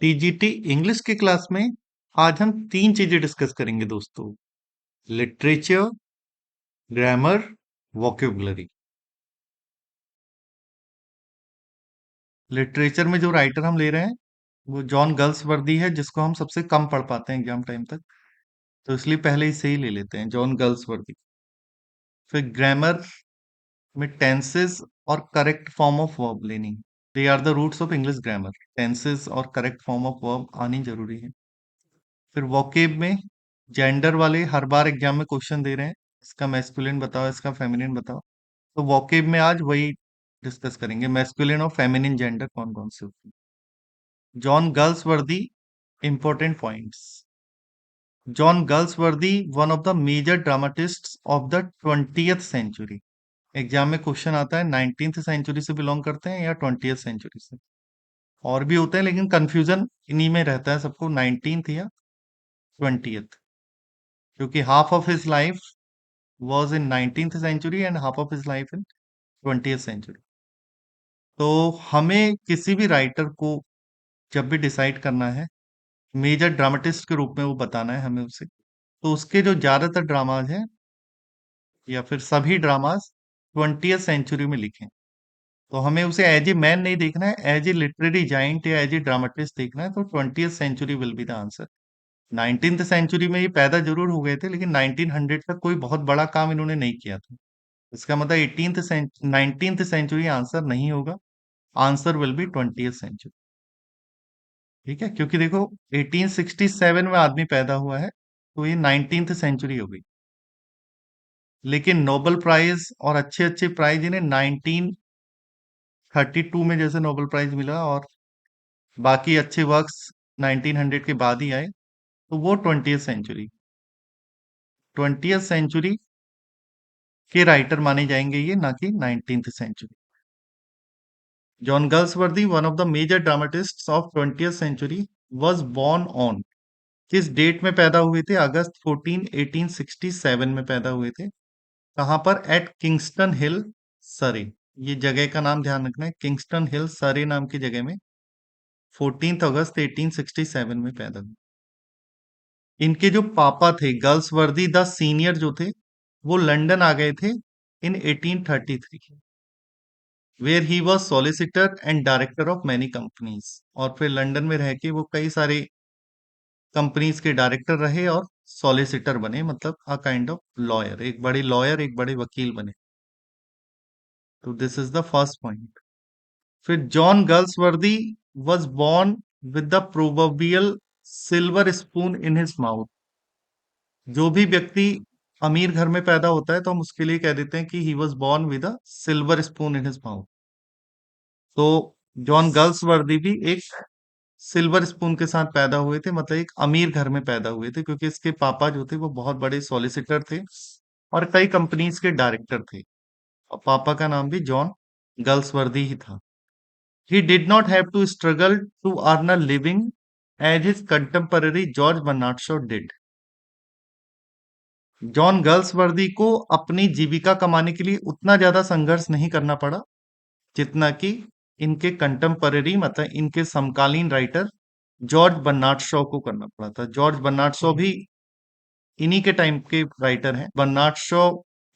TGT English की class में आज हम तीन चीजें डिस्कस करेंगे दोस्तों। Literature, grammar, vocabulary. लिटरेचर में जो राइटर हम ले रहे हैं वो जॉन गल्सवर्दी है, जिसको हम सबसे कम पढ़ पाते हैं एग्जाम टाइम तक, तो इसलिए पहले इसे ही ले लेते हैं, जॉन गल्सवर्दी। फिर ग्रामर में टेंसेस और करेक्ट फॉर्म ऑफ वर्ब लेनी। They are the roots of English grammar. Tenses और करेक्ट फॉर्म ऑफ वर्ब आनी जरूरी है। फिर वोकेब में जेंडर वाले हर बार एग्जाम में क्वेश्चन दे रहे हैं, इसका मैस्कुलिन बताओ, इसका फेमिनिन बताओ। तो वोकेब में आज वही डिस्कस करेंगे, मैस्कुलिन और फेमिनिन जेंडर कौन कौन से होते हैं। John Galsworthy, important points. John Galsworthy one of the major dramatists of the 20th century. Exam में क्वेश्चन आता है 19th सेंचुरी से बिलोंग करते हैं या 20th सेंचुरी से। और भी होते हैं लेकिन कंफ्यूजन इन्हीं में रहता है सबको, 19th या 20th, क्योंकि half of his life was in 19th century and half of his life in 20th century। तो हमें किसी भी राइटर को जब भी डिसाइड करना है, मेजर ड्रामेटिस्ट के रूप में वो बताना है हमें उसे, तो उसके जो ज्यादातर ड्रामाज हैं या फिर सभी ड्रामाज 20th सेंचुरी में लिखे। तो हमें उसे एज ए मैन नहीं देखना है, एज ए लिटरेरी जाइंट या एज ए ड्रामेटिस्ट देखना है, तो 20th century will be the answer. 19th century में ये पैदा जरूर हो गए थे, लेकिन 1900 तक कोई बहुत बड़ा काम इन्होंने नहीं किया था। इसका मतलब 19th सेंचुरी आंसर नहीं होगा। Answer will be 20th century. ठीक है, क्योंकि देखो 1867 में आदमी पैदा हुआ है, तो ये 19th सेंचुरी हो गई। लेकिन नोबेल प्राइज और अच्छे अच्छे प्राइज इन्हें 1932 में जैसे नोबेल प्राइज मिला, और बाकी अच्छे वर्क्स 1900 के बाद ही आए, तो वो 20th सेंचुरी के राइटर माने जाएंगे ये, ना कि 19th century. John Galsworthy, one of the major dramatists of 20th century, was born on, किस डेट में पैदा हुए थे? अगस्त 14 1867 में पैदा हुए थे। कहां पर? एट किंगस्टन हिल, सरे। ये जगह का नाम ध्यान रखना है, किंगस्टन हिल सरे नाम की जगह में 14 अगस्त 1867 में पैदा हुए। इनके जो पापा थे गर्ल्सवर्दी द सीनियर जो थे, वो लंदन आ गए थे in 1833, where he was solicitor and director of many companies. और फिर लंदन में रह के वो कई सारे कंपनीज के डायरेक्टर रहे और सॉलिसिटर बने, मतलब अ काइंड ऑफ लॉयर, एक बड़े वकील बने। तो this is the first point. फिर John Galsworthy was born with the proverbial silver spoon in his mouth. जो भी व्यक्ति अमीर घर में पैदा होता है तो हम उसके लिए कह देते हैं कि he was born with a silver spoon in his mouth. तो जॉन गर्ल्सवर्दी भी एक सिल्वर स्पून के साथ पैदा हुए थे, मतलब एक अमीर घर में पैदा हुए थे, क्योंकि इसके पापा जो थे वो बहुत बड़े सॉलिसिटर थे और कई कंपनीज के डायरेक्टर थे, और पापा का नाम भी जॉन गर्ल्सवर्दी ही था। He did not have to struggle to earn a living as his contemporary George Bernard Shaw did. John Galsworthy को अपनी जीविका कमाने के लिए उतना ज्यादा संघर्ष नहीं करना पड़ा जितना कि इनके कंटेम्पररी, मतलब इनके समकालीन राइटर जॉर्ज बर्नार्ड शॉ को करना पड़ा था। जॉर्ज बर्नार्ड शॉ भी इन्हीं के टाइम के राइटर हैं। बर्नार्ड शॉ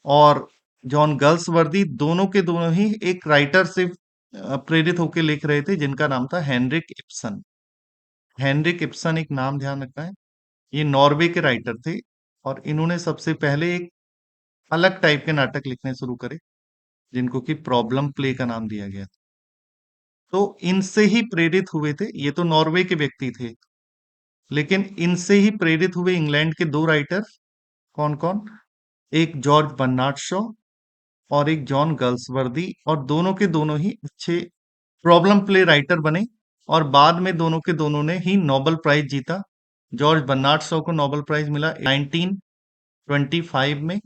और जॉन गर्ल्सवर्दी दोनों के दोनों ही एक राइटर से प्रेरित होकर लिख रहे थे, जिनका नाम था हेनरिक इब्सन। हेनरिक इब्सन एक नाम ध्यान रखना है, ये नॉर्वे के राइटर थे, और इन्होंने सबसे पहले एक अलग टाइप के नाटक लिखने शुरू करे, जिनको कि प्रॉब्लम प्ले का नाम दिया गया। तो इनसे ही प्रेरित हुए थे, ये तो नॉर्वे के व्यक्ति थे, लेकिन इनसे ही प्रेरित हुए इंग्लैंड के दो राइटर। कौन कौन? एक जॉर्ज बर्नार्ड शॉ और एक जॉन गर्ल्सवर्दी, और दोनों के दोनों ही अच्छे प्रॉब्लम प्ले राइटर बने, और बाद में दोनों के दोनों ने ही नोबेल प्राइज जीता। जॉर्ज बर्नार्ड शॉ को नोबेल प्राइज मिला 1925 में,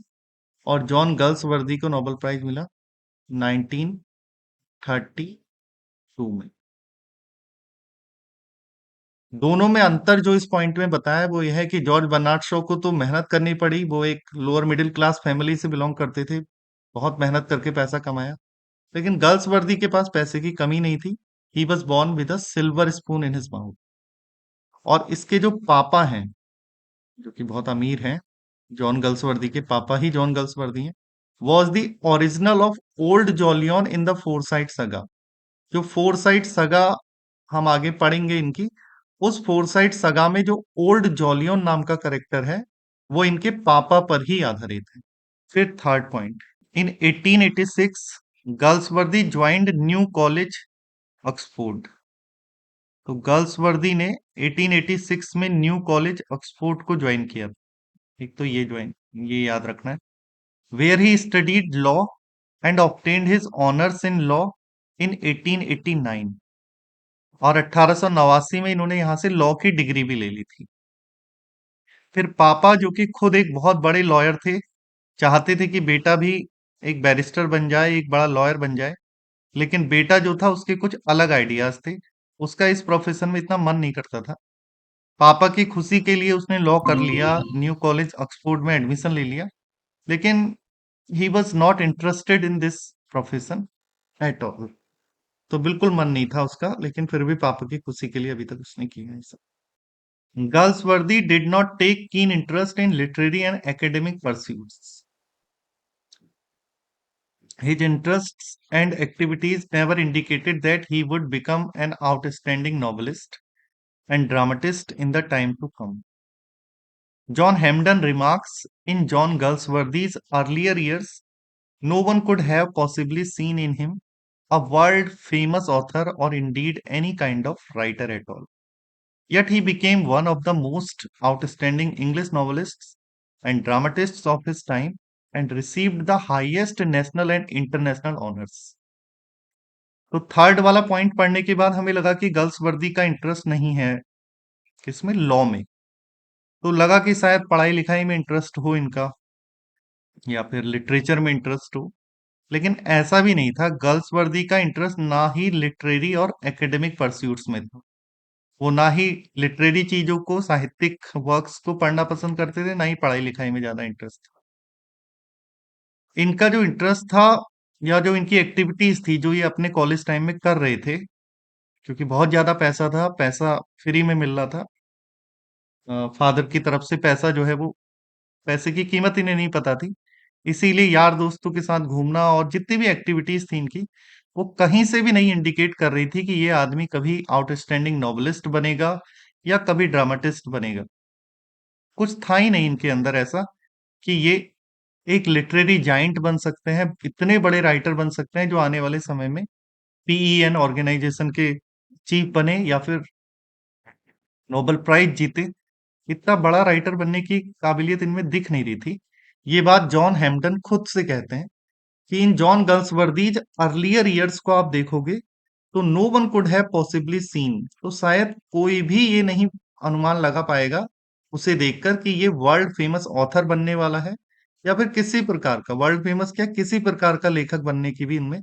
और जॉन गर्ल्सवर्दी को नोबेल प्राइज मिला 1932 में। दोनों में अंतर जो इस पॉइंट में बताया वो यह है कि जॉर्ज बर्नार्ड शॉ को तो मेहनत करनी पड़ी, वो एक लोअर मिडिल क्लास फैमिली से बिलोंग करते थे, बहुत मेहनत करके पैसा कमाया। लेकिन गर्ल्सवर्दी के पास पैसे की कमी नहीं थी। He was born with a silver spoon in his mouth. और इसके जो पापा हैं, जो कि बहुत अमीर हैं, जॉन गल्सवर्दी के पापा ही जॉन गल्सवर्दी हैं, was the original of old Jolyon in the Forsyte saga. जो फोरसाइट सगा हम आगे पढ़ेंगे इनकी, उस फोरसाइट सगा में जो ओल्ड जॉलियन नाम का करेक्टर है, वो इनके पापा पर ही आधारित है। फिर third point, in 1886 Galsworthy joined New College Oxford. तो गर्ल्सवर्दी ने 1886 में न्यू कॉलेज ऑक्सफोर्ड को ज्वाइन किया। एक तो ये याद रखना है। Where he studied law and obtained his honours in law in 1889। और 1889 में इन्होंने यहां से लॉ की डिग्री भी ले ली थी। फिर पापा, जो कि खुद एक बहुत बड़े लॉयर थे, चाहते थे कि बेटा भी एक बैरिस्टर बन जाए, एक बड़ा लॉयर बन जाए। लेकिन बेटा जो था, उसके कुछ अलग आइडियाज थे। उसका इस प्रोफेशन में इतना मन नहीं करता था। पापा की खुशी के लिए उसने लॉ कर लिया, न्यू कॉलेज ऑक्सफोर्ड में एडमिशन ले लिया। लेकिन he was not interested in this profession at all. तो बिल्कुल मन नहीं था उसका, लेकिन फिर भी पापा की खुशी के लिए अभी तक उसने किया है सब। Galsworthy did not take keen interest in literary and academic pursuits. His interests and activities never indicated that he would become an outstanding novelist and dramatist in the time to come. John Hamden remarks, in John Galsworthy's earlier years, no one could have possibly seen in him a world famous author or indeed any kind of writer at all. Yet he became one of the most outstanding English novelists and dramatists of his time and received the highest national and international honors. तो third वाला point पढ़ने के बाद हमें लगा कि Galsworthy का interest नहीं है किसमें, लॉ में। तो लगा कि शायद पढ़ाई लिखाई में इंटरेस्ट हो इनका, या फिर लिटरेचर में इंटरेस्ट हो। लेकिन ऐसा भी नहीं था। गर्ल्सवर्दी का इंटरेस्ट ना ही लिटरेरी और एकेडमिक परस्यूट्स में था। वो ना ही लिटरेरी चीजों को, साहित्यिक वर्क्स को पढ़ना पसंद करते थे, ना ही पढ़ाई लिखाई में ज्यादा इंटरेस्ट था। इनका जो इंटरेस्ट था, या जो इनकी एक्टिविटीज थी, जो ये अपने कॉलेज टाइम में कर रहे थे, क्योंकि बहुत ज्यादा पैसा था, पैसा फ्री में मिल रहा था। फादर की तरफ से पैसा जो है, वो पैसे की कीमत इन्हें नहीं पता थी। इसीलिए यार दोस्तों के साथ घूमना और जितनी भी एक्टिविटीज थी इनकी, वो कहीं से भी नहीं इंडिकेट कर रही थी कि ये आदमी कभी आउटस्टैंडिंग नॉवलिस्ट बनेगा या कभी ड्रामाटिस्ट बनेगा। कुछ था ही नहीं इनके अंदर ऐसा कि ये एक लिटरेरी जाइंट बन सकते हैं, इतने बड़े राइटर बन सकते हैं जो आने वाले समय में पीईएन ऑर्गेनाइजेशन के चीफ बने या फिर नोबेल प्राइज जीते। इतना बड़ा राइटर बनने की काबिलियत इनमें दिख नहीं रही थी। ये बात जॉन हैम्पटन खुद से कहते हैं कि in John Galsworthy's earlier years को आप देखोगे तो no one could have possibly seen. तो शायद कोई भी ये नहीं अनुमान लगा पाएगा उसे देखकर कि ये वर्ल्ड फेमस ऑथर बनने वाला है, या फिर किसी प्रकार का, वर्ल्ड फेमस क्या, किसी प्रकार का लेखक बनने की भी इनमें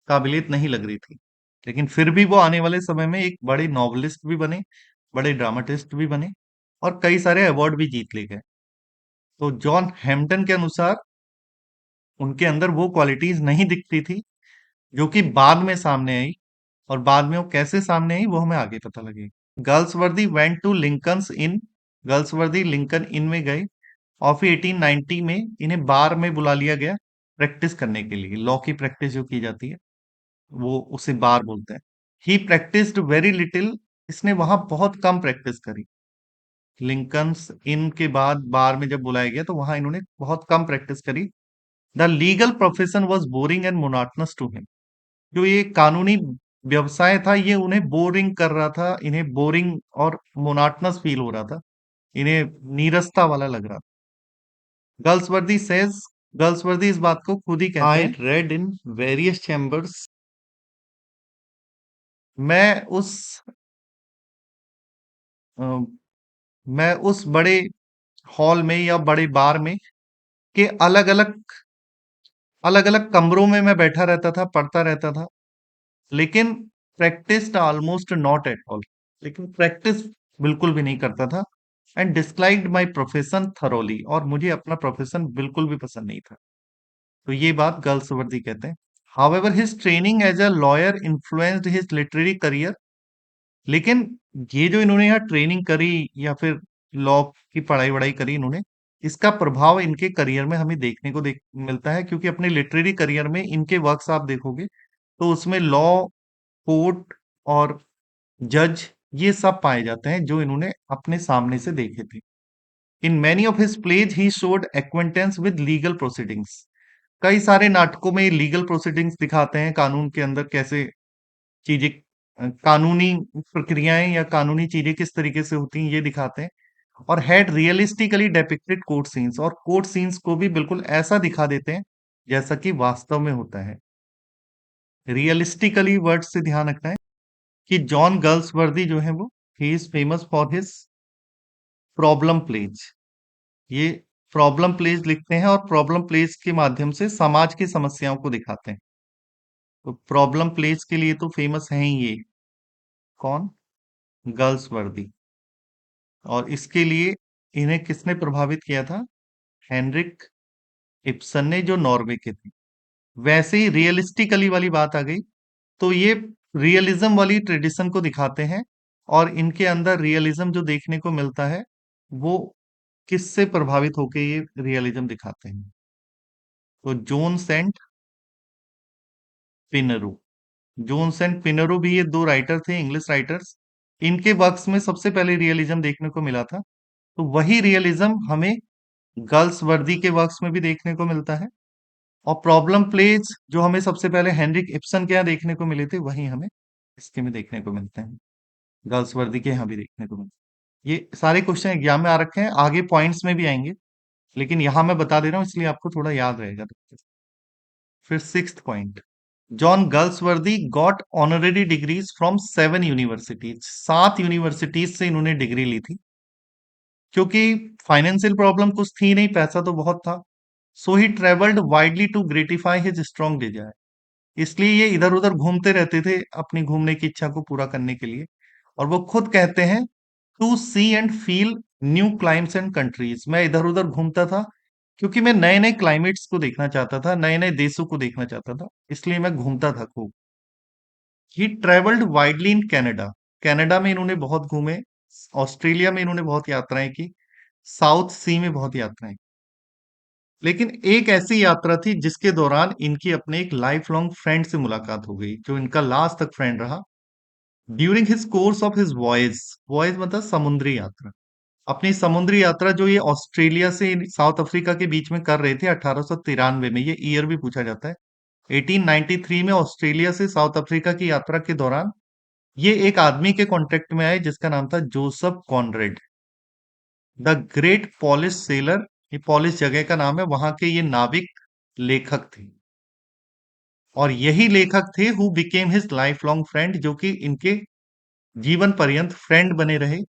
काबिलियत नहीं लग रही थी। लेकिन फिर भी वो आने वाले समय में एक बड़े नॉवलिस्ट भी बने, बड़े ड्रामाटिस्ट भी बने, और कई सारे अवार्ड भी जीत ले गए। तो जॉन हैम्पटन के अनुसार उनके अंदर वो क्वालिटीज नहीं दिखती थी जो कि बाद में सामने आई। और बाद में वो कैसे सामने आई वो हमें आगे पता लगेगा। Galsworthy went to Lincoln's Inn. Galsworthy Lincoln Inn में गए, और फिर 1890 में इन्हें बार में बुला लिया गया प्रैक्टिस करने के लिए। लॉ की प्रैक्टिस जो की जाती है, वो उसे बार बोलते हैं। ही प्रैक्टिस्ड वेरी लिटिल। इसने वहां बहुत कम प्रैक्टिस करी। लिंकन्स इन के बाद बार में जब बुलाया गया तो वहां इन्होंने बहुत कम प्रैक्टिस करी। The legal profession was boring and monotonous to him. जो ये कानूनी व्यवसाय था, ये उन्हें बोरिंग कर रहा था, इन्हें बोरिंग और मोनाटनस फील हो रहा था, इन्हें नीरसता वाला लग रहा था। गर्ल्सवर्दी सेज, गर्ल्सवर्दी इस बात को खुद ही कहते हैं, I read in various chambers. मैं उस अ, मैं उस बड़े हॉल में या बड़े बार में के अलग अलग कमरों में मैं बैठा रहता था, पढ़ता रहता था। लेकिन practised almost not at all. लेकिन प्रैक्टिस बिल्कुल भी नहीं करता था। And disliked my profession thoroughly. और मुझे अपना प्रोफेशन बिल्कुल भी पसंद नहीं था। तो ये बात गर्ल्सवर्दी कहते हैं। However his training as a lawyer influenced his literary career लेकिन ये जो इन्होंने यहाँ ट्रेनिंग करी या फिर लॉ की पढ़ाई वढ़ाई करी इन्होंने, इसका प्रभाव इनके करियर में हमें देखने को मिलता है, क्योंकि अपने लिटरेरी करियर में इनके वर्क्स आप देखोगे तो उसमें लॉ, कोर्ट और जज ये सब पाए जाते हैं जो इन्होंने अपने सामने से देखे थे। In many of his plays he showed acquaintance with legal proceedings. कई सारे नाटकों में लीगल प्रोसीडिंग्स दिखाते हैं, कानून के अंदर कैसे चीजें, कानूनी प्रक्रियाएं या कानूनी चीजें किस तरीके से होती हैं ये दिखाते हैं। और हैड रियलिस्टिकली डेपिक्टेड कोर्ट सीन्स, और कोर्ट सीन्स को भी बिल्कुल ऐसा दिखा देते हैं जैसा कि वास्तव में होता है। रियलिस्टिकली वर्ड से ध्यान रखना है कि जॉन गर्ल्सवर्दी जो है वो, he is famous for his problem plays. ये प्रॉब्लम प्लेज लिखते हैं और प्रॉब्लम प्लेज के माध्यम से समाज की समस्याओं को दिखाते हैं। तो प्रॉब्लम प्लेज के लिए तो फेमस है ही ये, कौन, गर्ल्स वर्दी। और इसके लिए इन्हें किसने प्रभावित किया था, हेनरिक इब्सन ने, जो नॉर्वे के थे। वैसे ही रियलिस्टिकली वाली बात आ गई, तो ये रियलिज्म वाली ट्रेडिशन को दिखाते हैं। और इनके अंदर रियलिज्म जो देखने को मिलता है वो किससे प्रभावित होकर ये रियलिज्म दिखाते हैं, तो Jones and Pinero. Jones and Pinero भी, ये दो राइटर थे, इंग्लिश राइटर्स। इनके वर्क्स में सबसे पहले रियलिज्म देखने को मिला था। तो वही रियलिज्म हमें गर्ल्स वर्दी के वर्क्स में भी देखने को मिलता है। और प्रॉब्लम प्लेज जो हमें सबसे पहले हेनरिक इब्सन के यहाँ देखने को मिले थे, वही हमें इसके में देखने को मिलते हैं, गर्ल्स वर्दी के यहाँ भी देखने को मिलते हैं। ये सारे क्वेश्चन एग्जाम में आ रखे हैं, आगे पॉइंट्स में भी आएंगे, लेकिन यहां मैं बता दे रहा हूं इसलिए आपको थोड़ा याद रहेगा। फिर sixth point, John Galsworthy got honorary degrees from 7 universities. 7 universities से इन्होंने डिग्री ली थी, क्योंकि फाइनेंशियल प्रॉब्लम कुछ थी नहीं, पैसा तो बहुत था। So he travelled widely to gratify his strong desire. इसलिए ये इधर उधर घूमते रहते थे अपनी घूमने की इच्छा को पूरा करने के लिए। और वो खुद कहते हैं, to see and feel new climes and countries. मैं इधर उधर घूमता था क्योंकि मैं नए नए क्लाइमेट्स को देखना चाहता था, नए नए देशों को देखना चाहता था, इसलिए मैं घूमता था खूब। He travelled widely in Canada. Canada में इन्होंने बहुत घूमे, ऑस्ट्रेलिया में इन्होंने बहुत यात्राएं की, साउथ सी में बहुत यात्राएं। लेकिन एक ऐसी यात्रा थी जिसके दौरान इनकी अपने एक लाइफ लॉन्ग फ्रेंड से मुलाकात हो गई, जो इनका लास्ट तक फ्रेंड रहा। During his course of his voyage, voyage मतलब समुद्री यात्रा, अपनी समुद्री यात्रा जो ये ऑस्ट्रेलिया से साउथ अफ्रीका के बीच में कर रहे थे 1893 में, ये ईयर भी पूछा जाता है। 1893 में ऑस्ट्रेलिया से साउथ अफ्रीका की यात्रा के दौरान ये एक आदमी के कांटेक्ट में आए जिसका नाम था Joseph Conrad, the great polish seller. ये पॉलिश जगह का नाम है, वहां के ये नाविक लेखक थे। और यही लेखक थे who became his life long friend, जो कि इनके जीवन पर्यंत फ्रेंड बने रहे,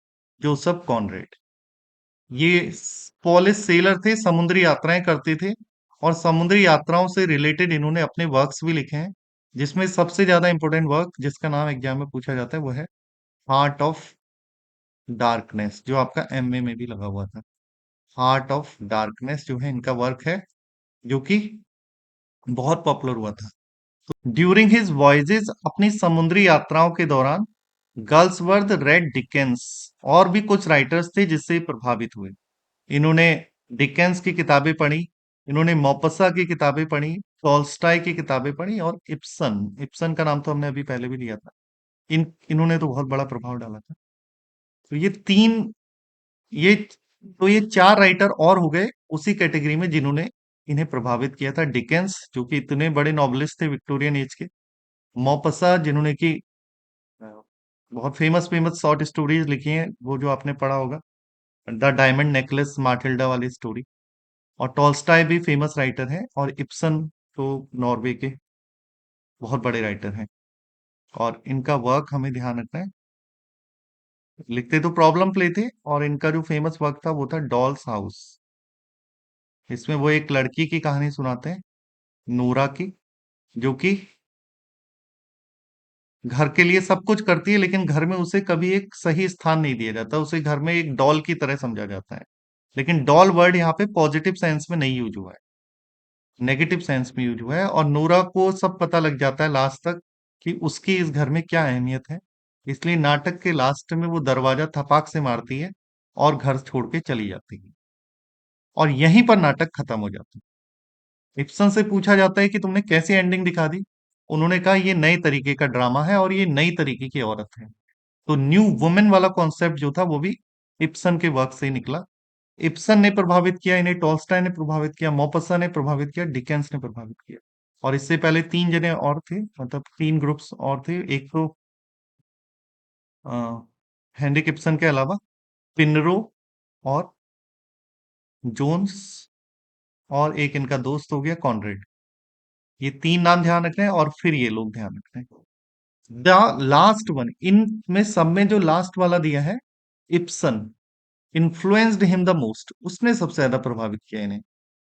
जोसेफ कॉनरेड। ये पॉलिश सेलर थे, समुद्री यात्राएं करते थे, और समुद्री यात्राओं से रिलेटेड इन्होंने अपने वर्क्स भी लिखे हैं, जिसमें सबसे ज्यादा इंपॉर्टेंट वर्क जिसका नाम एग्जाम में पूछा जाता है वो है हार्ट ऑफ डार्कनेस, जो आपका एमए में भी लगा हुआ था। हार्ट ऑफ डार्कनेस जो है इनका वर्क है, जो कि बहुत पॉपुलर हुआ था। ड्यूरिंग हिज वॉयजेज, अपनी समुद्री यात्राओं के दौरान, गर्ल्सवर्थ रेड डिकेंस। और भी कुछ राइटर्स थे जिससे प्रभावित हुए। इन्होंने डिकेंस की किताबें पढ़ी, इन्होंने मोपसा की किताबें पढ़ी, टॉल्स्टाय की किताबें पढ़ी, और इब्सन, इब्सन का नाम तो हमने अभी पहले भी लिया था। इन्होंने तो बहुत बड़ा प्रभाव डाला था। तो ये तीन, ये तो ये चार राइटर और हो गए उसी कैटेगरी में जिन्होंने इन्हें प्रभावित किया था। डिकेंस जो कि इतने बड़े नॉवलिस्ट थे विक्टोरियन एज के, मौपसा जिन्होंने की अ, बहुत फेमस फेमस शॉर्ट स्टोरीज लिखी हैं, वो जो आपने पढ़ा होगा, द डायमंड नेकलेस माटिल्डा वाली स्टोरी। और टॉल्स्टाय भी फेमस राइटर हैं, और इब्सन तो नॉर्वे के बहुत बड़े राइटर हैं। और इनका वर्क हमें ध्यान रखना है, लिखते तो प्रॉब्लम प्ले थे, और इनका जो फेमस वर्क था वो था डॉल्स हाउस। इसमें वो एक लड़की की कहानी सुनाते हैं, नूरा की, जो कि घर के लिए सब कुछ करती है, लेकिन घर में उसे कभी एक सही स्थान नहीं दिया जाता, उसे घर में एक डॉल की तरह समझा जाता है। लेकिन डॉल वर्ड यहाँ पे पॉजिटिव सेंस में नहीं यूज हुआ है, नेगेटिव सेंस में यूज हुआ है। और नूरा को सब पता लग जाता है लास्ट तक कि उसकी इस घर में क्या अहमियत है, इसलिए नाटक के लास्ट में वो दरवाजा थपाक से मारती है और घर छोड़ के चली जाती है, और यहीं पर नाटक खत्म हो जाता है। इब्सन से पूछा जाता है कि तुमने कैसी एंडिंग दिखा दी। उन्होंने कहा ये नए तरीके का ड्रामा है और ये नई तरीके की औरत है। तो न्यू वुमेन वाला कॉन्सेप्ट जो था वो भी इब्सन के वर्क से ही निकला। इब्सन ने प्रभावित किया इन्हें, टॉल्स्टॉय ने प्रभावित किया, मॉपसा ने प्रभावित किया, डिकेंस ने प्रभावित किया। और इससे पहले तीन जने और थे, मतलब तीन ग्रुप्स और थे। एक तो हेनरिक इब्सन के अलावा पिनरो और जोन्स, और एक इनका दोस्त हो गया कॉनरेड। ये तीन नाम ध्यान रखने हैं, और फिर ये लोग ध्यान रखने हैं। द लास्ट वन, इन में सब में जो लास्ट वाला दिया है, Ibsen influenced him the most, उसने सबसे ज्यादा प्रभावित किया इन्हें।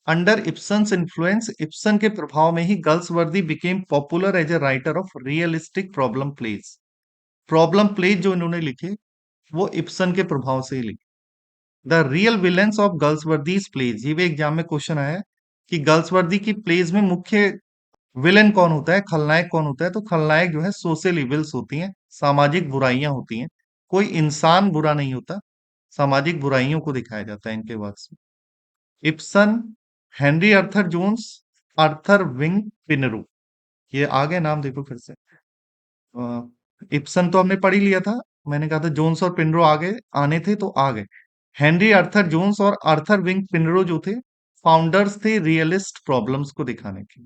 अंडर इब्सन्स इन्फ्लुएंस, इब्सन के प्रभाव में ही Galsworthy became popular as a writer of realistic problem plays. Problem plays जो इन्होंने लिखे वो इब्सन के प्रभाव से ही लिखे। The real villains of Galsworthy's plays, ये भी एग्जाम में क्वेश्चन आया है कि गर्ल्सवर्दी की प्लेज में मुख्य विलेन कौन होता है, खलनायक कौन होता है। तो खलनायक जो है सोशल इविल्स होती हैं, सामाजिक बुराइयां होती हैं। कोई इंसान बुरा नहीं होता, सामाजिक बुराइयों को दिखाया जाता है इनके वर्क से। इब्सन, हेनरी अर्थर जोन्स, अर्थर विंग पिनरू, ये आ गए नाम, देखो फिर से। अ, इब्सन तो हमने पढ़ ही लिया था, मैंने कहा था जोन्स और पिनरो आगे आने थे तो आ गए। हेनरी अर्थर जोन्स और अर्थर विंग पिनरो जो थे, फाउंडर्स थे रियलिस्ट प्रॉब्लम्स को दिखाने के।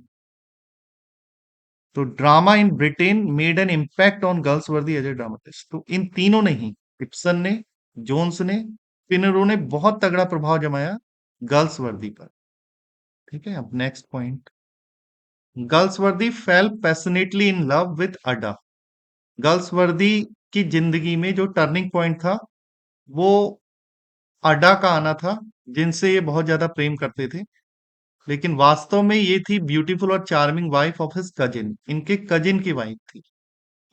तो drama in Britain made an impact on Galsworthy as a dramatist. तो इन तीनों ने ही, इब्सन ने, जोन्स ने, पिनरो ने बहुत तगड़ा प्रभाव जमाया गर्ल्स वर्दी पर। ठीक है, अब next point. Galsworthy fell passionately in love with Ada. Galsworthy की जिंदगी में जो टर्निंग पॉइंट था वो अडा का आना था, जिनसे ये बहुत ज्यादा प्रेम करते थे। लेकिन वास्तव में ये थी ब्यूटीफुल और charming wife of his cousin, इनके कजिन की वाइफ थी।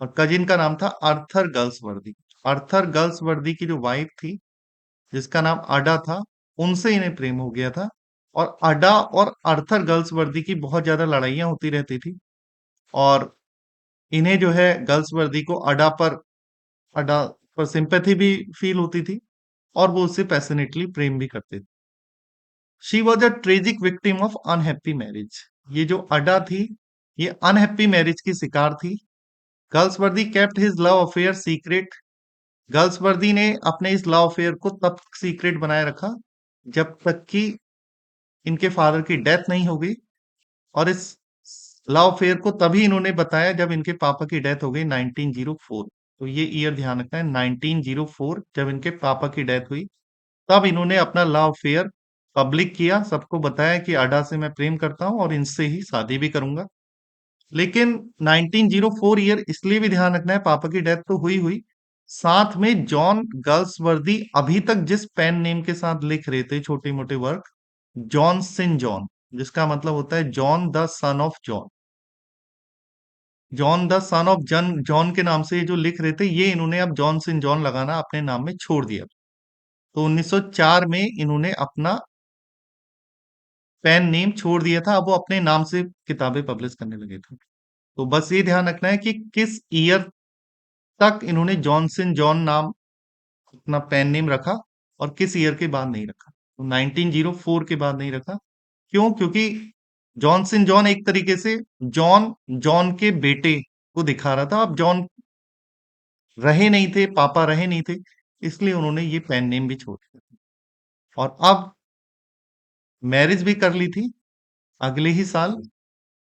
और कजिन का नाम था अर्थर गर्ल्सवर्दी। अर्थर गर्ल्सवर्दी की जो वाइफ थी, जिसका नाम अडा था, उनसे इन्हें प्रेम हो गया था। और अडा और अर्थर गर्ल्सवर्दी की बहुत ज्यादा लड़ाइयां होती रहती थी। और इन्हें जो है गर्ल्सवर्दी को अडा पर सिंपैथी भी फील होती थी, और वो उससे पैशनेटली प्रेम भी करते थे। She was a tragic victim of unhappy marriage. ये जो अडा थी, ये अनहैप्पी मैरिज की शिकार थी। Galsworthy kept his love affair secret. Galsworthy ने अपने इस लव अफेयर को तब सीक्रेट बनाए रखा जब तक कि इनके फादर की डेथ नहीं हो गई। और इस लव अफेयर को तभी इन्होंने बताया जब इनके पापा की डेथ हो गई 1904। तो ये ईयर ध्यान रखना है, 1904 जब इनके पापा की डेथ हुई, तब इन्होंने अपना लव अफेयर पब्लिक किया, सबको बताया कि अडा से मैं प्रेम करता हूं और इनसे ही शादी भी करूंगा। लेकिन 1904 ईयर इसलिए भी ध्यान रखना है, पापा की डेथ तो हुई हुई, साथ में जॉन गर्ल्सवर्दी अभी तक जिस पेन नेम के साथ लिख रहे थे छोटे मोटे वर्क, जॉन सिन जॉन, जिसका मतलब होता है John the son of John. John the son of जन जॉन के नाम से ये जो लिख रहे थे, ये इन्होंने अब जॉन सिन जॉन लगाना अपने नाम में छोड़ दिया। तो 1904 में इन्होंने अपना पेन नेम छोड़ दिया था, अब वो अपने नाम से किताबें पब्लिश करने लगे थे। तो बस ये ध्यान रखना है कि किस ईयर तक इन्होंने जॉनसन जॉन नाम अपना पेन नेम रखा, और किस ईयर के बाद नहीं रखा। तो 1904 के बाद नहीं रखा। क्यों? क्योंकि जॉनसन जॉन एक तरीके से जॉन जॉन के बेटे को दिखा रहा था। अब जॉन रहे नहीं थे, पापा रहे नहीं थे, इसलिए उन्होंने ये पेन नेम भी छोड़ दिया। और अब मैरिज भी कर ली थी अगले ही साल,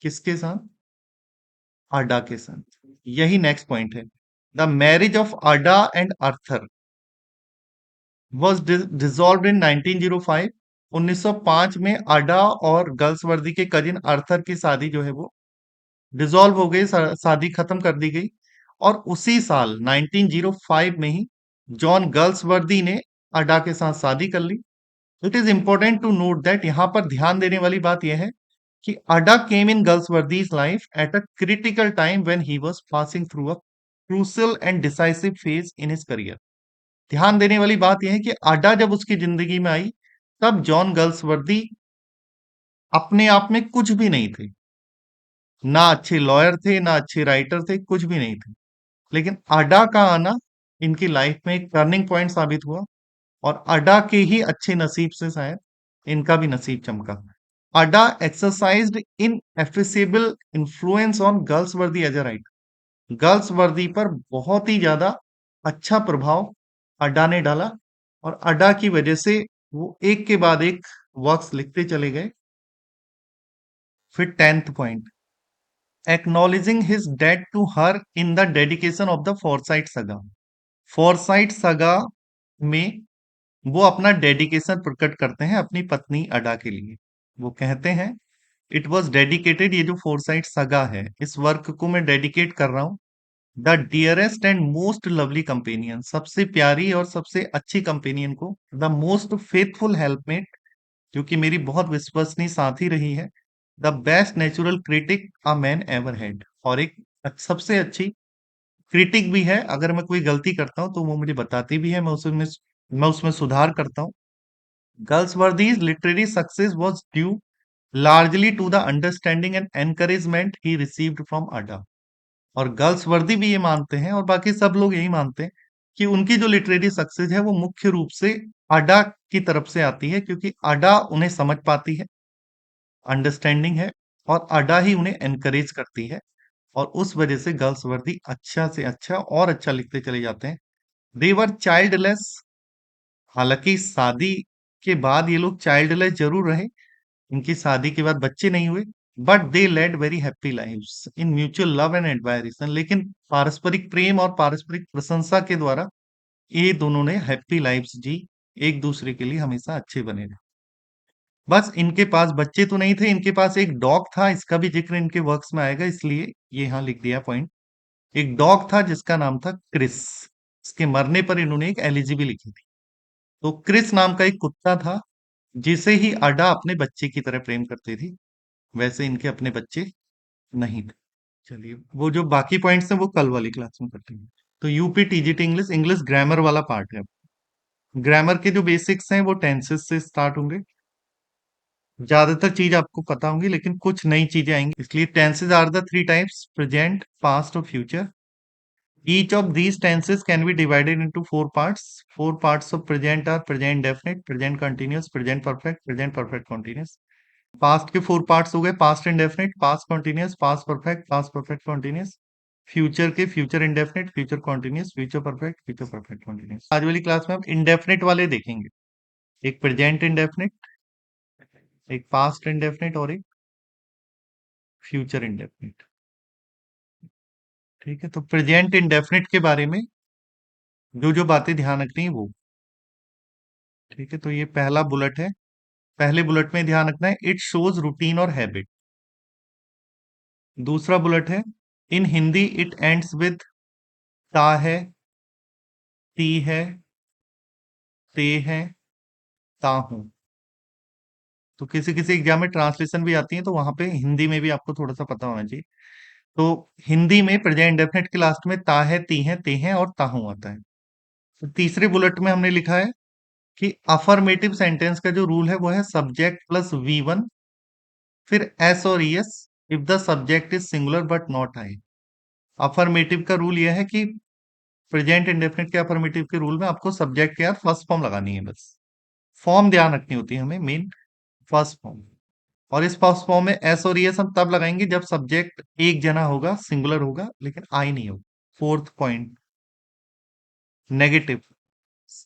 किसके साथ? अडा के साथ। यही नेक्स्ट पॉइंट है। The marriage of Ada and Arthur was dissolve in 1905। 1905 में अडा और गर्ल्सवर्दी के कजिन अर्थर की शादी जो है वो डिसॉल्व हो गई, शादी खत्म कर दी गई। और उसी साल 1905 में ही जॉन गर्ल्सवर्दी ने अडा के साथ शादी कर ली। It is important to note that, यहां पर ध्यान देने वाली बात यह है कि Ada came in Galsworthy's life at a critical time when he was passing through a crucial and decisive phase in his career. ध्यान देने वाली बात यह है कि अड्डा जब उसकी जिंदगी में आई, तब जॉन गर्ल्सवर्दी अपने आप में कुछ भी नहीं थे। ना अच्छे लॉयर थे, ना अच्छे राइटर थे, कुछ भी नहीं थे। लेकिन अडा का आना इनकी लाइफ में एक टर्निंग पॉइंट साबित हुआ, और अडा के ही अच्छे नसीब से शायद इनका भी नसीब चमका। Ada exercised ineffaceable influence on Galsworthy as a writer. Galsworthy पर बहुत ही ज्यादा अच्छा प्रभाव अड्डा ने डाला, और अड्डा की वजह से वो एक के बाद एक वर्क्स लिखते चले गए। फिर 10th point, acknowledging his debt to her in the dedication of the Forsyte Saga. Forsyte Saga में वो अपना डेडिकेशन प्रकट करते हैं अपनी पत्नी अडा के लिए। वो कहते हैं, इट वॉज डेडिकेटेड, ये जो फोरसाइट सगा है, इस वर्क को मैं डेडिकेट कर रहा हूं the dearest and most lovely companion, सबसे प्यारी और सबसे अच्छी कंपेनियन को, द मोस्ट फेथफुल हेल्पमेट, जो कि मेरी बहुत विश्वसनीय साथी रही है, the best natural critic a man ever had, और एक सबसे अच्छी क्रिटिक भी है। अगर मैं कोई गलती करता हूं तो वो मुझे बताती भी है, मैं उसमें सुधार करता हूँ। Galsworthy's literary success was due largely to the understanding and encouragement he received from Ada। और गर्ल्सवर्दी भी ये मानते हैं, और बाकी सब लोग यही मानते हैं, कि उनकी जो लिटरेरी सक्सेस है वो मुख्य रूप से अडा की तरफ से आती है, क्योंकि अडा उन्हें समझ पाती है, अंडरस्टैंडिंग है, और अडा ही उन्हें एनकरेज करती है, और उस वजह से गर्ल्सवर्दी अच्छा से अच्छा और अच्छा लिखते चले जाते हैं। दे वर चाइल्डलेस, हालांकि शादी के बाद ये लोग चाइल्डलेस जरूर रहे, इनकी शादी के बाद बच्चे नहीं हुए, but they led very happy lives in mutual love and admiration. लेकिन पारस्परिक प्रेम और पारस्परिक प्रशंसा के द्वारा ये दोनों ने हैप्पी लाइव्स जी, एक दूसरे के लिए हमेशा अच्छे बने रहे। बस इनके पास बच्चे तो नहीं थे, इनके पास एक डॉग था, इसका भी जिक्र इनके वर्क्स में आएगा, इसलिए ये यहाँ लिख दिया पॉइंट। एक डॉग था जिसका नाम था क्रिस, इसके मरने पर इन्होंने एक एलिजी भी लिखी थी। तो क्रिस नाम का एक कुत्ता था, जिसे ही अडा अपने बच्चे की तरह प्रेम करती थी, वैसे इनके अपने बच्चे नहीं थे। चलिए, वो जो बाकी पॉइंट्स हैं वो कल वाली क्लास में करते हैं। तो UP TGT English, English grammar वाला पार्ट है। ग्रामर के जो बेसिक्स हैं वो टेंसेस से स्टार्ट होंगे। ज्यादातर चीज आपको पता होंगी, लेकिन कुछ नई चीजें आएंगी, इसलिए tenses are the three types: present, past और future. Each of these tenses can be divided into four parts. Four parts of present are present definite, present continuous, present perfect continuous. Past के four parts हो गए: past indefinite, past continuous, past perfect continuous. Future के future indefinite, future continuous, future perfect continuous. आज वाली class में हम indefinite वाले देखेंगे, एक प्रेजेंट इंडेफिनिट, एक पास्ट इंडेफिनिट, और एक फ्यूचर इंडेफिनिट। ठीक है, तो प्रेजेंट इंडेफिनिट के बारे में जो जो बातें ध्यान रखनी है वो। ठीक है, तो ये पहला बुलेट है। पहले बुलेट में ध्यान रखना है, इट शोज रूटीन और हैबिट। दूसरा बुलेट है, इन हिंदी इट एंड्स विद ता है, ती है, ते है, ता हूं। तो किसी किसी एग्जाम में ट्रांसलेशन भी आती है, तो वहां पे हिंदी में भी आपको थोड़ा सा पता होना चाहिए। तो हिंदी में प्रेजेंट इंडेफिनिट के लास्ट में ता है, ती है, ते है और ताहू आता है। तो तीसरे बुलेट में हमने लिखा है कि अफर्मेटिव सेंटेंस का जो रूल है वो है सब्जेक्ट प्लस V1, फिर एस और es if the subject is singular but not I. Affirmative का रूल यह है कि प्रेजेंट इंडेफिनिट के अफर्मेटिव के रूल में आपको सब्जेक्ट के यार फर्स्ट फॉर्म लगानी है, बस फॉर्म ध्यान रखनी होती है हमें, मेन फर्स्ट फॉर्म। और इस फर्स्ट फॉर्म में एस और एस हम तब लगाएंगे जब सब्जेक्ट एक जना होगा, सिंगुलर होगा, लेकिन आई नहीं होगा। Fourth point, negative.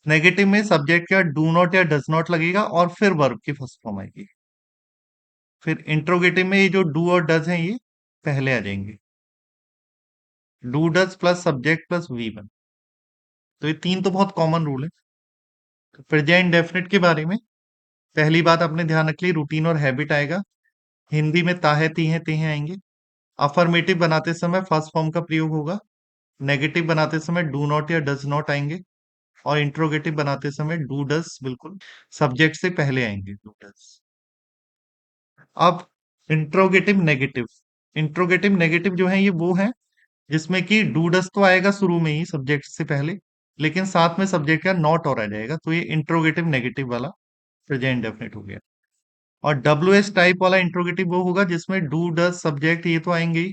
नेगेटिव में सब्जेक्ट का डू नॉट या डज नॉट लगेगा, और फिर वर्ब की फर्स्ट फॉर्म आएगी। फिर इंट्रोगेटिव में ये जो डू और डज हैं ये पहले आ जाएंगे, do does plus subject plus V1। तो ये तीन तो बहुत कॉमन रूल है। तो प्रेजेंट डेफिनेट के बारे में पहली बात आपने ध्यान रख ली, रूटीन और हैबिट आएगा। हिंदी में ताहे तीहे तेहे आएंगे। अफर्मेटिव बनाते समय फर्स्ट फॉर्म का प्रयोग होगा। नेगेटिव बनाते समय डू नॉट या डज नॉट आएंगे। और इंट्रोगेटिव बनाते समय डू डज बिल्कुल सब्जेक्ट से पहले आएंगे, डू डज। अब इंट्रोगेटिव नेगेटिव। इंट्रोगेटिव नेगेटिव जो है ये वो है जिसमें कि डू डज तो आएगा शुरू में ही सब्जेक्ट से पहले, लेकिन साथ में सब्जेक्ट का नॉट और आ जाएगा, तो ये इंट्रोगेटिव नेगेटिव वाला प्रेजेंट डेफिनेट हो गया। और WS टाइप वाला इंट्रोगेटिव वो होगा जिसमें डू डज सब्जेक्ट ये तो आएंगे ही,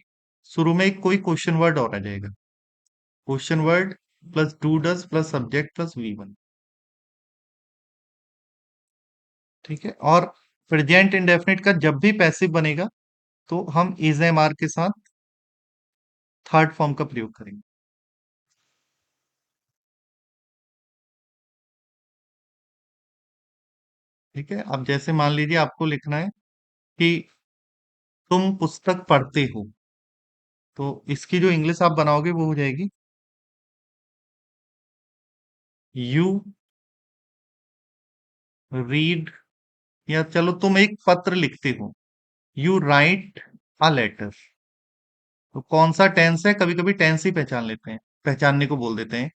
शुरू में कोई क्वेश्चन वर्ड और आ जाएगा। Question word plus do does plus subject plus V1। ठीक है। और प्रेजेंट इंडेफिनिट का जब भी पैसिव बनेगा तो हम इज एम आर के साथ थर्ड फॉर्म का प्रयोग करेंगे। ठीक है। अब जैसे मान लीजिए आपको लिखना है कि तुम पुस्तक पढ़ते हो, तो इसकी जो इंग्लिश आप बनाओगे वो हो जाएगी यू रीड, या चलो तुम एक पत्र लिखते हो, यू राइट अ लेटर। तो कौन सा टेंस है, कभी कभी टेंस ही पहचान लेते हैं, पहचानने को बोल देते हैं।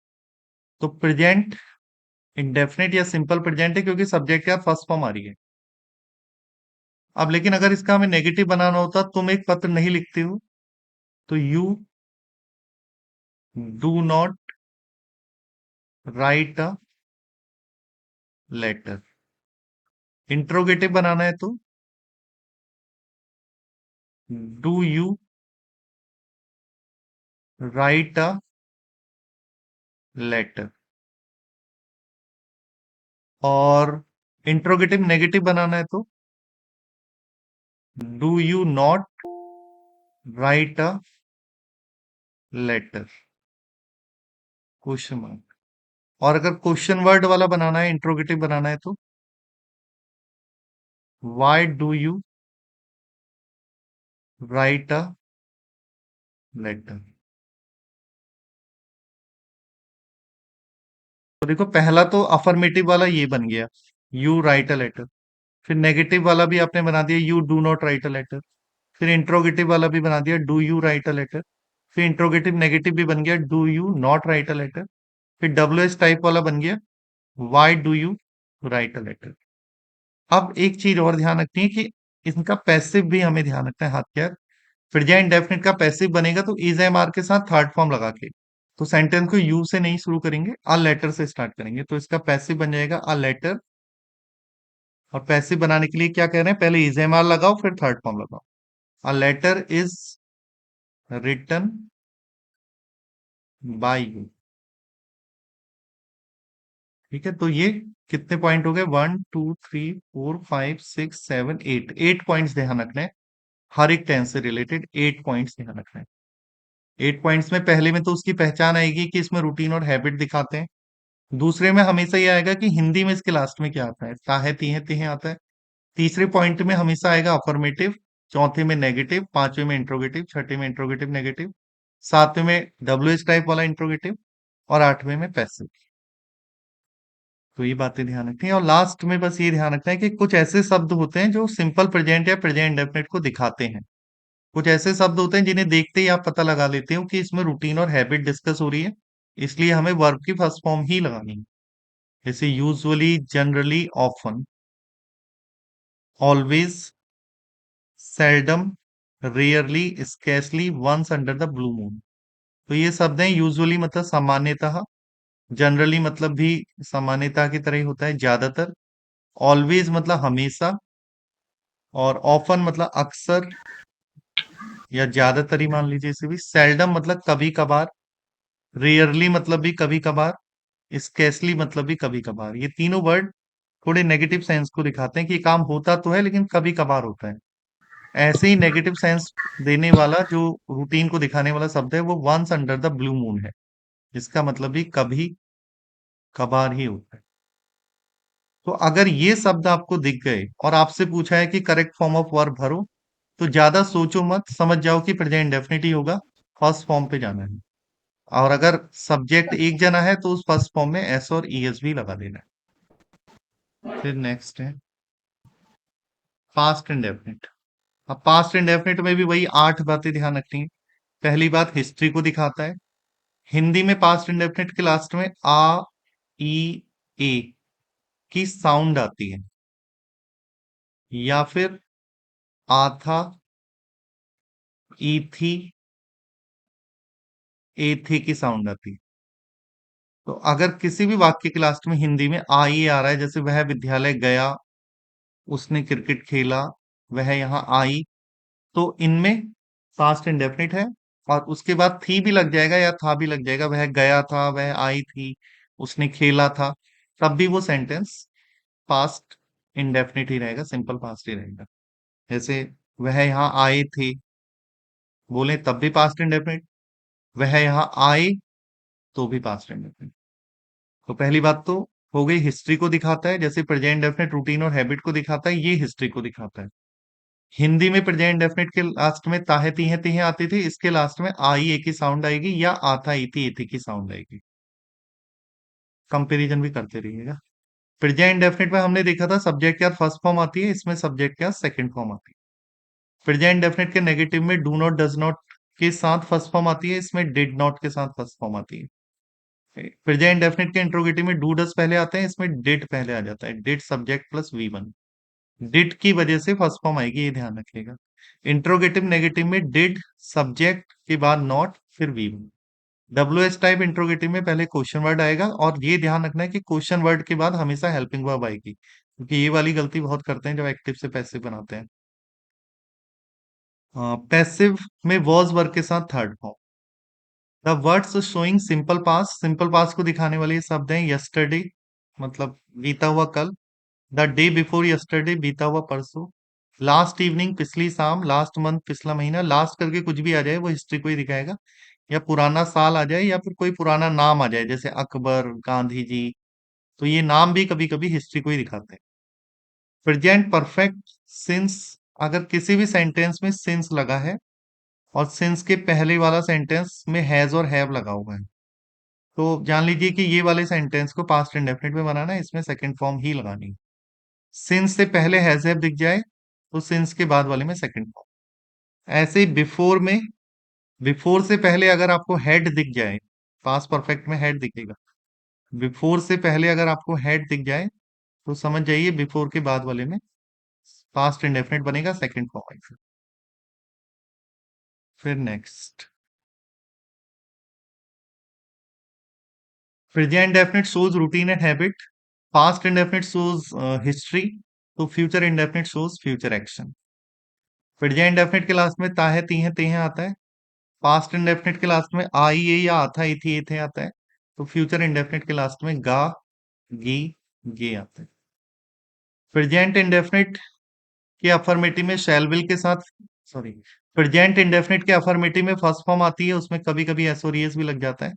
तो प्रेजेंट इंडेफिनिट या सिंपल प्रेजेंट है क्योंकि सब्जेक्ट या फर्स्ट फॉर्म आ रही है। अब लेकिन अगर इसका हमें नेगेटिव बनाना होता, तुम एक पत्र नहीं लिखते हो, तो you do not write a letter. Interrogative बनाना है तो do you write a letter. और इंट्रोगेटिव नेगेटिव बनाना है तो do you not write a letter, question mark. और अगर क्वेश्चन वर्ड वाला बनाना है, इंट्रोगेटिव बनाना है तो why do you write a letter. तो देखो पहला तो अफर्मेटिव वाला ये बन गया, यू राइट अ लेटर। फिर नेगेटिव वाला भी आपने बना दिया, you do not write a letter. फिर इंट्रोगेटिव वाला भी बना दिया, do you write a letter. फिर इंट्रोगेटिव नेगेटिव भी बन गया, do you not write a letter. फिर डब्ल्यू एस टाइप वाला बन गया, why do you write a letter. अब एक चीज और ध्यान रखनी है कि इनका पैसिव भी हमें ध्यान रखना है, हाथ क्या। प्रेजेंट डेफिनेट का पैसिव बनेगा तो इज एम आर के साथ थर्ड फॉर्म लगा के, तो सेंटेंस को यू से नहीं शुरू करेंगे, अ लेटर से स्टार्ट करेंगे, तो इसका पैसिव बन जाएगा अ लेटर। और पैसिव बनाने के लिए क्या कह रहे हैं, पहले इज एम आर लगाओ फिर थर्ड फॉर्म लगाओ। A letter is written by you. ठीक है। तो ये कितने पॉइंट हो गए, 1 2 3 4 5 6 7 8, 8 पॉइंट्स ध्यान रखना है। हर एक टेंस से रिलेटेड 8 पॉइंट्स ध्यान रखना है। 8 पॉइंट्स में पहले में तो उसकी पहचान आएगी कि इसमें रूटीन और हैबिट दिखाते हैं। दूसरे में हमेशा ये आएगा कि हिंदी में इसके लास्ट में क्या आता है, ताहे तीहे तिहे आता है। तीसरे पॉइंट में हमेशा आएगा अफर्मेटिव। चौथे में नेगेटिव, पांचवें में इंट्रोगेटिव, छठे में इंट्रोगेटिव नेगेटिव, सातवें में डब्ल्यू एस टाइप वाला इंट्रोगेटिव, और आठवें में पैसिव। तो ये बातें ध्यान रखनी है। और लास्ट में बस ये ध्यान रखना है कि कुछ ऐसे शब्द होते हैं जो सिंपल प्रेजेंट या प्रेजेंट डेफिनेट को दिखाते हैं। कुछ ऐसे शब्द होते हैं जिन्हें देखते ही आप पता लगा लेते हो कि इसमें रूटीन और हैबिट डिस्कस हो रही है, इसलिए हमें वर्ब की फर्स्ट फॉर्म ही लगानी है। जैसे usually, generally, often, always, seldom, rarely, scarcely, once under the blue moon. तो ये शब्द हैं। यूजुअली मतलब सामान्यतः, जनरली मतलब भी सामान्यतः की तरह ही होता है, ज्यादातर। ऑलवेज मतलब हमेशा, और ऑफन मतलब अक्सर या ज्यादातर ही मान लीजिए इसे भी। सेल्डम मतलब कभी कभार, रेयरली मतलब भी कभी कभार, स्केर्सली मतलब भी कभी कभार। ये तीनों वर्ड थोड़े नेगेटिव सेंस को दिखाते हैं कि ये काम होता तो है लेकिन कभी कभार होता है। ऐसे ही नेगेटिव सेंस देने वाला जो रूटीन को दिखाने वाला शब्द है वो once under the blue moon है, इसका मतलब भी कभी कभार ही होता है। तो अगर ये शब्द आपको दिख गए और आपसे पूछा है कि करेक्ट फॉर्म ऑफ वर्ब भरो, तो ज्यादा सोचो मत, समझ जाओ कि प्रेजेंट डेफिनेट ही होगा, फर्स्ट फॉर्म पे जाना है। और अगर सब्जेक्ट एक जना है तो उस फर्स्ट फॉर्म में एस और ई एस भी लगा देना है। फिर नेक्स्ट है पास्ट इंडेफिनिट। अब पास्ट इंडेफिनिट में भी वही 8 बातें ध्यान रखनी है। पहली बात, हिस्ट्री को दिखाता है। हिंदी में पास्ट इंडेफिनिट के लास्ट में आ, ई, ए की साउंड आती है, या फिर आ था, ई थी, ए थी की साउंड आती है। तो अगर किसी भी वाक्य के लास्ट में हिंदी में आ ही आ रहा है, जैसे वह विद्यालय गया, उसने क्रिकेट खेला, वह यहाँ आई, तो इनमें पास्ट इंडेफिनिट है। और उसके बाद थी भी लग जाएगा या था भी लग जाएगा, वह गया था, वह आई थी, उसने खेला था, तब भी वो सेंटेंस पास्ट इंडेफिनिट ही रहेगा, सिंपल पास्ट ही रहेगा। जैसे वह यहाँ आए थे, बोले तब भी पास्ट इंडेफिनिट, वह यहाँ आए तो भी पास्ट इंडेफिनिट। तो पहली बात तो हो गई, हिस्ट्री को दिखाता है, जैसे प्रेजेंट इंडेफिनिट रूटीन और हैबिट को दिखाता है, ये हिस्ट्री को दिखाता है। हिंदी में प्रेजेंट इंडेफिनिट के लास्ट में ताहे तीहे तीहे आती थी, इसके लास्ट में आई ए की साउंड आएगी या आता इति इति की साउंड आएगी। कंपैरिजन भी करते रहिएगा। प्रेजेंट इंडेफिनिट में हमने देखा था सब्जेक्ट क्या फर्स्ट फॉर्म आती है, इसमें सब्जेक्ट क्या सेकंड फॉर्म आती है। प्रेजेंट इंडेफिनिट के नेगेटिव में डू नॉट डज नॉट के साथ फर्स्ट फॉर्म आती है, इसमें डिड नॉट के साथ फर्स्ट फॉर्म आती है। प्रेजेंट इंडेफिनिट के इंट्रोगेटिव में डू डज पहले आते हैं, इसमें डिड पहले आ जाता है, did subject plus V one, did की वजह से फर्स्ट फॉर्म आएगी, ये ध्यान रखिएगा। इंट्रोगेटिव नेगेटिव में डिड सब्जेक्ट के बाद नॉट फिर V one. W H type interrogative में पहले क्वेश्चन वर्ड आएगा, और ये ध्यान रखना है कि क्वेश्चन वर्ड के बाद हमेशा हेल्पिंग वर्ब आएगी, क्योंकि ये वाली गलती बहुत करते हैं जब एक्टिव से पैसिव बनाते हैं। पैसिव में वॉज वर्ग के साथ third form. The words showing simple past को दिखाने वाले ये शब्द हैं, यस्टरडे मतलब बीता हुआ कल, द डे बिफोर यस्टरडे बीता हुआ परसों, लास्ट इवनिंग पिछली शाम, लास्ट मंथ पिछला महीना, लास्ट करके कुछ भी आ जाए वो हिस्ट्री को ही दिखाएगा, या पुराना साल आ जाए या फिर कोई पुराना नाम आ जाए जैसे अकबर, गांधी जी, तो ये नाम भी कभी कभी हिस्ट्री को ही दिखाते हैं। प्रेजेंट परफेक्ट सिंस, अगर किसी भी सेंटेंस में सिंस लगा है और सिंस के पहले वाला सेंटेंस में हैज और हैव लगा हुआ है, तो जान लीजिए कि ये वाले सेंटेंस को पास्ट इंडेफिनिट में बनाना है, इसमें सेकंड फॉर्म ही लगानी है। सिंस से पहले हैज हैव दिख जाए तो सिंस के बाद वाले में सेकंड फॉर्म। ऐसे ही बिफोर से पहले अगर आपको हेड दिख जाए, पास्ट परफेक्ट में हेड दिखेगा, बिफोर से पहले अगर आपको हेड दिख जाए तो समझ जाइए बिफोर के बाद वाले में पास्ट इंडेफिनिट बनेगा, सेकंड फॉर्म आएगा। फिर next, present indefinite shows routine and habit, past indefinite shows history, तो future indefinite shows future action. Present indefinite के लास्ट में ताहे तीहे तेहे आता है, पास्ट इंडेफिनिट के लास्ट में आई ए या आता इथी इथे आता है, तो फ्यूचर इंडेफिनिट के लास्ट में गा गी गे आता है। प्रेजेंट इंडेफिनिट के अफर्मेटिव में शैल विल के साथ, सॉरी, प्रेजेंट इंडेफिनिट के अफर्मेटिव में फर्स्ट फॉर्म आती है, उसमें कभी कभी एस और ईएस भी लग जाता है।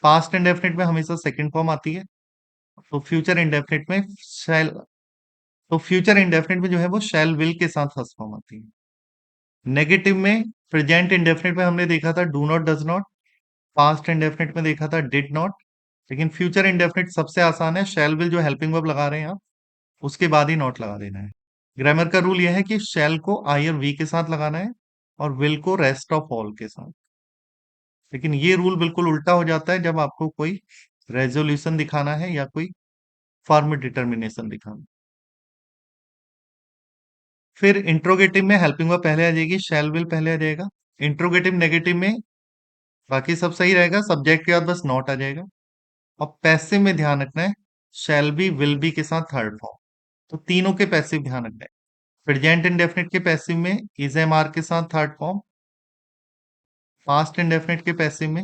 पास्ट इंडेफिनिट में हमेशा सेकंड फॉर्म आती है, तो फ्यूचर इंडेफिनिट में शैल, तो फ्यूचर इंडेफिनिट में जो है वो शैल विल के साथ फर्स्ट फॉर्म आती है। नेगेटिव में प्रेजेंट इंडेफिनिट में हमने देखा था do not does not, past indefinite में देखा था डिड नॉट, लेकिन फ्यूचर इंडेफिनिट सबसे आसान है, शैल विल जो हेल्पिंग वर्ब लगा रहे हैं आप उसके बाद ही नॉट लगा देना है। ग्रामर का रूल यह है कि शैल को आई और वी के साथ लगाना है और विल को रेस्ट ऑफ ऑल के साथ, लेकिन ये रूल बिल्कुल उल्टा हो जाता है जब आपको कोई रेजोल्यूशन दिखाना है या कोई फर्म डिटर्मिनेशन दिखाना है। फिर इंट्रोगेटिव में हेल्पिंग वर्ब पहले आ जाएगी, शैल विल पहले आ जाएगा। इंट्रोगेटिव नेगेटिव में बाकी सब सही रहेगा, सब्जेक्ट के बाद बस नॉट आ जाएगा। और पैसिव में ध्यान रखना है, शैल बी विल बी के साथ थर्ड फॉर्म, तो तीनों के पैसिव ध्यान रखना है। प्रेजेंट इंडेफिनिट के पैसिव में इज एम आर के साथ थर्ड फॉर्म, पास्ट इंडेफिनिट के पैसिव में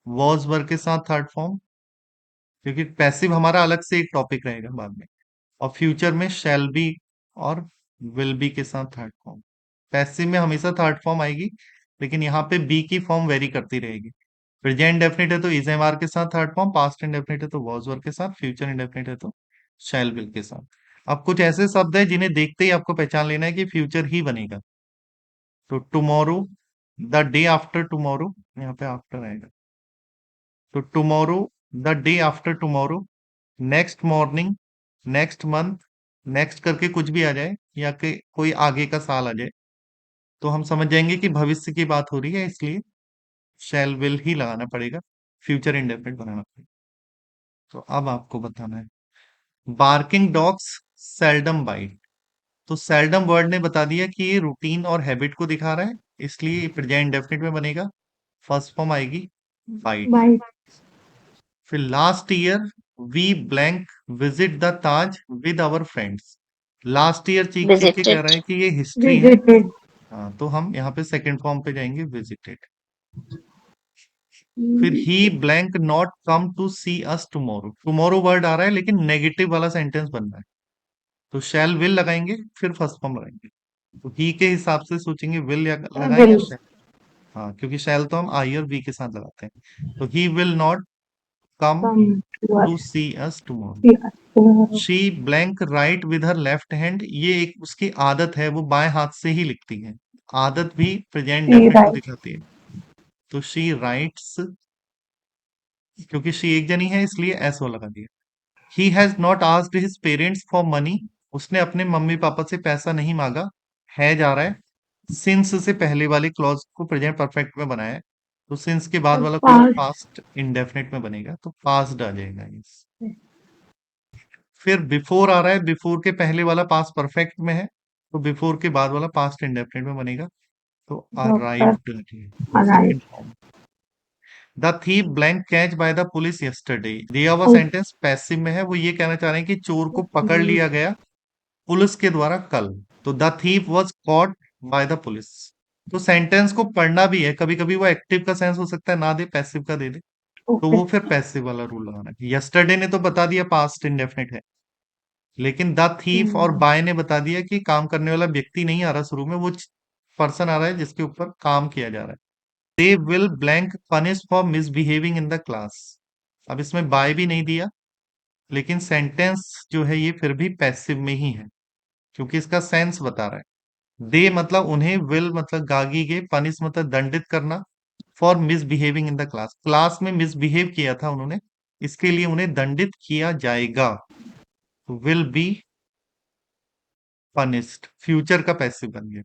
वॉज वर्ग के साथ थर्ड फॉर्म, क्योंकि पैसिव हमारा अलग से एक टॉपिक रहेगा बाद में, और फ्यूचर में शैल बी और विल बी के साथ थर्ड फॉर्म। पैसिव में हमेशा थर्ड फॉर्म आएगी, लेकिन यहाँ पे बी की फॉर्म वेरी करती रहेगी। प्रेजेंट इंडेफिनिट है तो इज एम आर के साथ थर्ड फॉर्म, पास्ट इंडेफिनिट है तो वॉज वर्ग के साथ, फ्यूचर इंडेफिनिट है तो शैल विल के साथ। अब कुछ ऐसे शब्द है जिन्हें देखते ही आपको पहचान लेना है कि फ्यूचर ही बनेगा, तो tomorrow, the day after tomorrow, यहाँ पे आफ्टर आएगा, तो tomorrow, the day after tomorrow, next morning, next month, next करके कुछ भी आ जाए या कि कोई आगे का साल आ जाए तो हम समझ जाएंगे कि भविष्य की बात हो रही है, इसलिए शैल विल ही लगाना पड़ेगा, फ्यूचर इंडेफिनिट बनाना पड़ेगा। तो अब आपको बताना है, बार्किंग डॉग्स सेल्डम बाइट, तो सेल्डम वर्ड ने बता दिया कि ये रूटीन और हैबिट को दिखा रहा है, इसलिए प्रेजेंट इंडेफिनिट में बनेगा, फर्स्ट फॉर्म आएगी बाइट। बाय फिर last year we blank visit the Taj with our friends, last year चीख चीख के कह visited रहा है कि ये हिस्ट्री है, विजिटेड हाँ, तो हम यहाँ पे सेकंड फॉर्म पे जाएंगे, विजिटेड। फिर he blank not come to see us tomorrow. Tomorrow word आ रहा है लेकिन नेगेटिव वाला सेंटेंस बन रहा है, तो शैल विल लगाएंगे, फिर फर्स्ट फॉर्म लगाएंगे। तो ही के हिसाब से सोचेंगे विल या लगाएं या विल शैल। हाँ, क्योंकि शैल तो हम आई और वी के साथ लगाते हैं। तो he will not come come to to us see us tomorrow. Tomorrow. She blank write with her left hand, ये एक उसकी आदत है, वो बाएं हाथ से ही लिखती है। आदत भी प्रेजेंट शी डेफिनेट को राइट। दिखाती है। तो शी राइट्स, क्योंकि शी एक जनी है इसलिए एस ओ लगा दिया। He has not asked his parents for money, उसने अपने मम्मी पापा से पैसा नहीं मांगा। है जा रहा है, सिंस से पहले वाले क्लॉज को प्रेजेंट परफेक्ट में बनाया है, तो सिंस के बाद वाला क्लॉज पास्ट। पास्ट इंडेफिनिट में बनेगा, तो पास्ट आ जाएगा यस। फिर बिफोर आ रहा है, बिफोर के पहले वाला पास्ट परफेक्ट में है, तो बिफोर के बाद वाला पास्ट इंडेफिनिट में बनेगा, तो doctor arrived arrive. Second form. The thief blank catch by the police yesterday, दिया हुआ सेंटेंस पैसिव में है, वो ये कहना चाह रहे हैं कि चोर को पकड़ लिया गया पुलिस के द्वारा कल। तो the thief was caught by the police. तो सेंटेंस को पढ़ना भी है, कभी कभी वो एक्टिव का सेंस हो सकता है ना दे, पैसिव का दे दे, तो ओके। वो फिर पैसिव वाला रूल लगाना है। यस्टरडे ने तो बता दिया पास्ट इंडेफिनिट है, लेकिन द थीफ और बाय ने बता दिया कि काम करने वाला व्यक्ति नहीं आ रहा शुरू में, वो पर्सन आ रहा है जिसके ऊपर काम किया जा रहा है। They will blank punish for misbehaving in the class. अब इसमें बाय भी नहीं दिया, लेकिन सेंटेंस जो है ये फिर भी पैसिव में ही है, क्योंकि इसका सेंस बता रहा है। दे मतलब उन्हें, विल मतलब गागी के, पनिश मतलब दंडित करना, for misbehaving in the class, class में मिसबिहेव किया था उन्होंने, इसके लिए उन्हें दंडित किया जाएगा। विल बी पनिश्ड, फ्यूचर का पैसिव बन गया।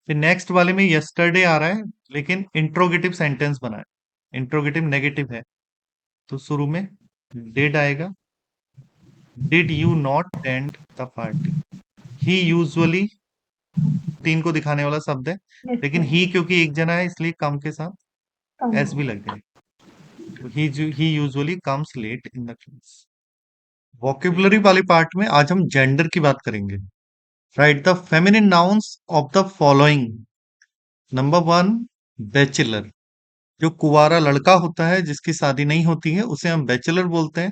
फिर नेक्स्ट वाले में यस्टरडे आ रहा है, लेकिन इंट्रोगेटिव सेंटेंस बना है, इंट्रोगेटिव नेगेटिव है, तो शुरू में डिड आएगा। Did you not attend the party. He usually तीन को दिखाने वाला शब्द है, लेकिन ही क्योंकि एक जना है इसलिए कम के साथ एस भी लग जाएगा। तो he usually comes late in the class. Vocabulary वाले पार्ट में आज हम जेंडर की बात करेंगे। Write the feminine nouns of the following. Number one, bachelor, जो कुंवारा लड़का होता है जिसकी शादी नहीं होती है उसे हम बैचलर बोलते हैं।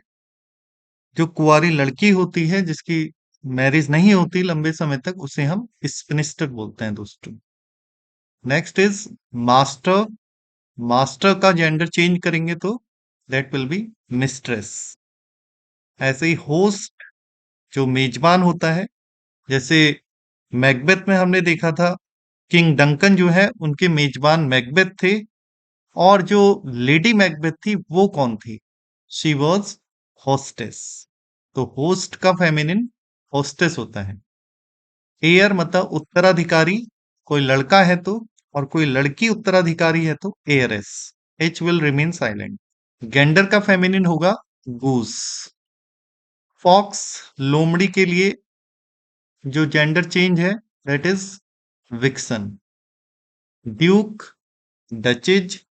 जो कुंवारी लड़की होती है जिसकी मैरिज नहीं होती लंबे समय तक, उसे हम स्पिनिस्टर बोलते हैं दोस्तों। Next is master. मास्टर का जेंडर चेंज करेंगे तो दैट विल बी मिस्ट्रेस। ऐसे ही होस्ट, जो मेजबान होता है, जैसे मैकबेथ में हमने देखा था, किंग डंकन जो है उनके मेजबान मैकबेथ थे, और जो लेडी मैकबेथ थी वो कौन थी? She was hostess. तो होस्ट का फेमिनिन होस्टेस होता है। एयर मतलब उत्तराधिकारी, कोई लड़का है तो, और कोई लड़की उत्तराधिकारी है तो heiress. H will remain silent. Gander का फेमिनिन होगा गूस। फॉक्स, लोमड़ी के लिए जो जेंडर चेंज है that is vixen. Duke, duchess,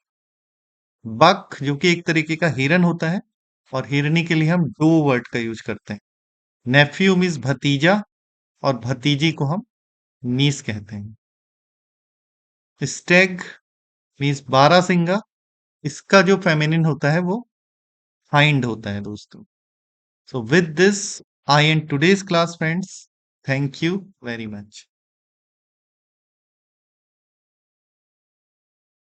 buck जो कि एक तरीके का हिरन होता है, और हिरनी के लिए हम डो वर्ड का यूज करते हैं। नेफ्यू मीन्स भतीजा, और भतीजी को हम नीस कहते हैं। स्टेग मीन्स बारहसिंगा, इसका जो फेमिनिन होता है वो हाइंड होता है दोस्तों। So with this I and today's class friends, thank you very much.